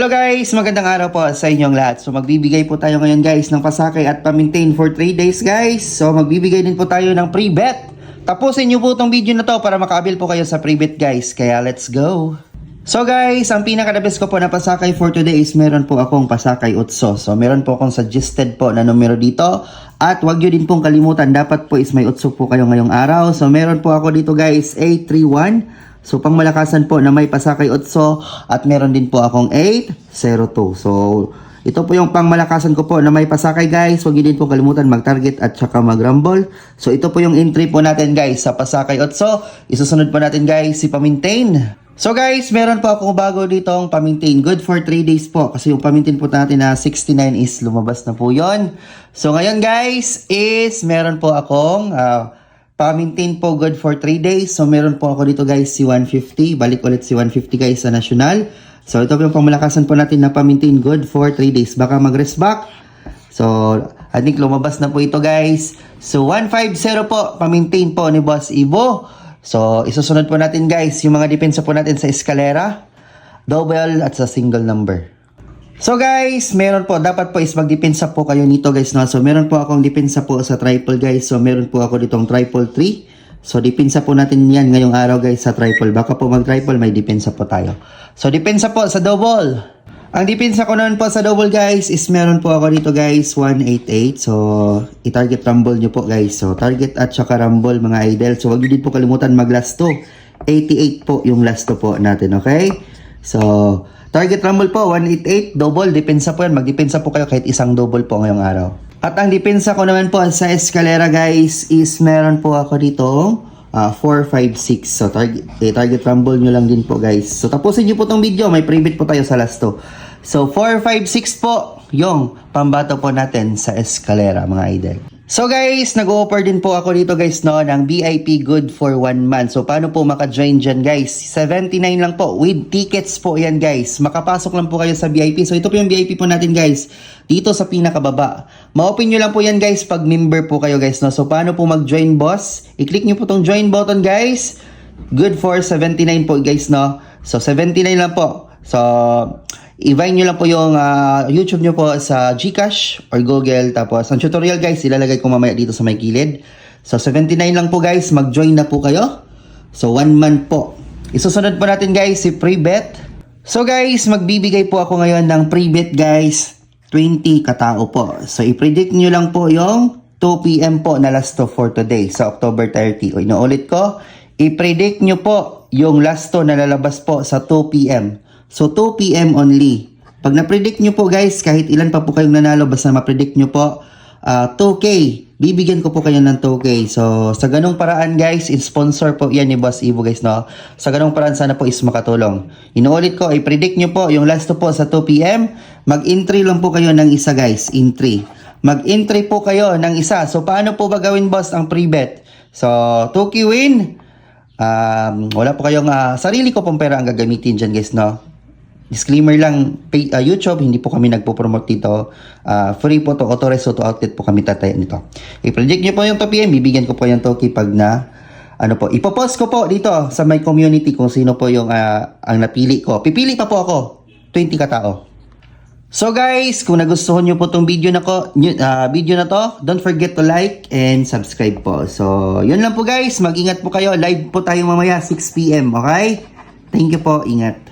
Hello guys, magandang araw po sa inyong lahat. So magbibigay po tayo ngayon guys ng pasakay at pamintain for 3 days guys. So magbibigay din po tayo ng pre-bet. Tapusin nyo po itong video na to para makaabil po kayo sa pre-bet guys. Kaya let's go! So guys, ang pinaka-the-best ko po na pasakay for today is meron po akong pasakay utso. So meron po akong suggested po na numero dito. At wag nyo din pong kalimutan, dapat po is may utso po kayo ngayong araw. So meron po ako dito guys, 831. So pang malakasan po na may pasakay utso at meron din po akong 802. So ito po yung pang malakasan ko po na may pasakay guys. Huwag din po kalimutan mag-target at saka mag-rumble. So ito po yung entry po natin guys sa pasakay utso. Isusunod po natin guys si pamintain. So guys, meron po akong bago ditong pamintain. Good for 3 days po. Kasi yung pamintain po natin na 69 is lumabas na po yon. So ngayon guys is meron po akong pamintain po good for 3 days. So meron po ako dito guys si 150. Balik ulit si 150 guys sa national. So ito po yung pamalakasan po natin na pamintain good for 3 days. Baka mag-rest back. So I think lumabas na po ito guys. So 150 po pamintain po ni Boss Ivo. So isusunod po natin guys yung mga depensa po natin sa eskalera, double at sa single number. So guys, meron po, dapat po is magdepensa po kayo nito guys, no? So meron po akong depensa po sa triple guys. So meron po ako ditong triple 3. So depensa po natin yan ngayong araw guys sa triple. Baka po mag-triple may depensa po tayo. So depensa po sa double. Ang depensa ko noon po sa double guys is meron po ako dito guys 188. So i-target rumble nyo po guys. So target at saka rumble mga idol. So wag nyo din po kalimutan mag-last 2. 88 po yung last 2 po natin, okay? So target rumble po, 188, double, depensa po yan. Magdepensa po kayo kahit isang double po ngayong araw. At ang depensa ko naman po sa eskalera guys is meron po ako dito 456. So target rumble nyo lang din po guys. So tapusin nyo po tong video, may pre-bet po tayo sa last 2. So 456 po yung pambato po natin sa eskalera mga idol. So guys, nag-offer din po ako dito guys no ng VIP good for 1 month. So paano po maka-join dyan guys? 79 lang po with tickets po yan guys. Makapasok lang po kayo sa VIP. So ito po yung VIP po natin guys. Dito sa pinakababa. Ma-open nyo lang po yan guys pag member po kayo guys no. So paano po mag-join boss? I-click nyo po tong join button guys. Good for 79 po guys no. So 79 lang po. So i-vine nyo lang po yung YouTube nyo po sa GCash or Google. Tapos ang tutorial guys, ilalagay ko mamaya dito sa may kilid. So 79 lang po guys, mag-join na po kayo. So 1 month po. Isusunod po natin guys si pre-bet. So guys, magbibigay po ako ngayon ng pre-bet guys. 20 katao po. So i-predict nyo lang po yung 2 PM po na last to for today sa October 30. O inuulit ko, i-predict nyo po yung last to na lalabas po sa 2 PM. So 2 PM only. Pag na-predict nyo po guys, kahit ilan pa po kayong nanalo, basta ma-predict nyo po 2K. Bibigyan ko po kayo ng 2K. So sa ganong paraan guys, in-sponsor po yan ni Boss Ivo guys no. Sa ganong paraan sana po is makatulong. Inuulit ko, i-predict nyo po yung last to po sa 2 PM. Mag-entry lang po kayo ng isa guys, entry. Mag-entry po kayo ng isa. So paano po ba gawin boss ang pre-bet? So 2K win. Wala po kayong sarili ko pong pera ang gagamitin dyan guys no. Disclaimer lang, YouTube, hindi po kami nagpo-promote dito. Free po to, authorized to outlet po kami tataya nito. I-project nyo po yung 2 PM, bibigyan ko po yung toki pag na, ipopost ko po dito sa my community kung sino po yung ang napili ko. Pipili pa po ako, 20 katao. So guys, kung nagustuhan nyo po tong video na to, don't forget to like and subscribe po. So, yun lang po guys, mag-ingat po kayo. Live po tayo mamaya 6 PM, okay? Thank you po, ingat.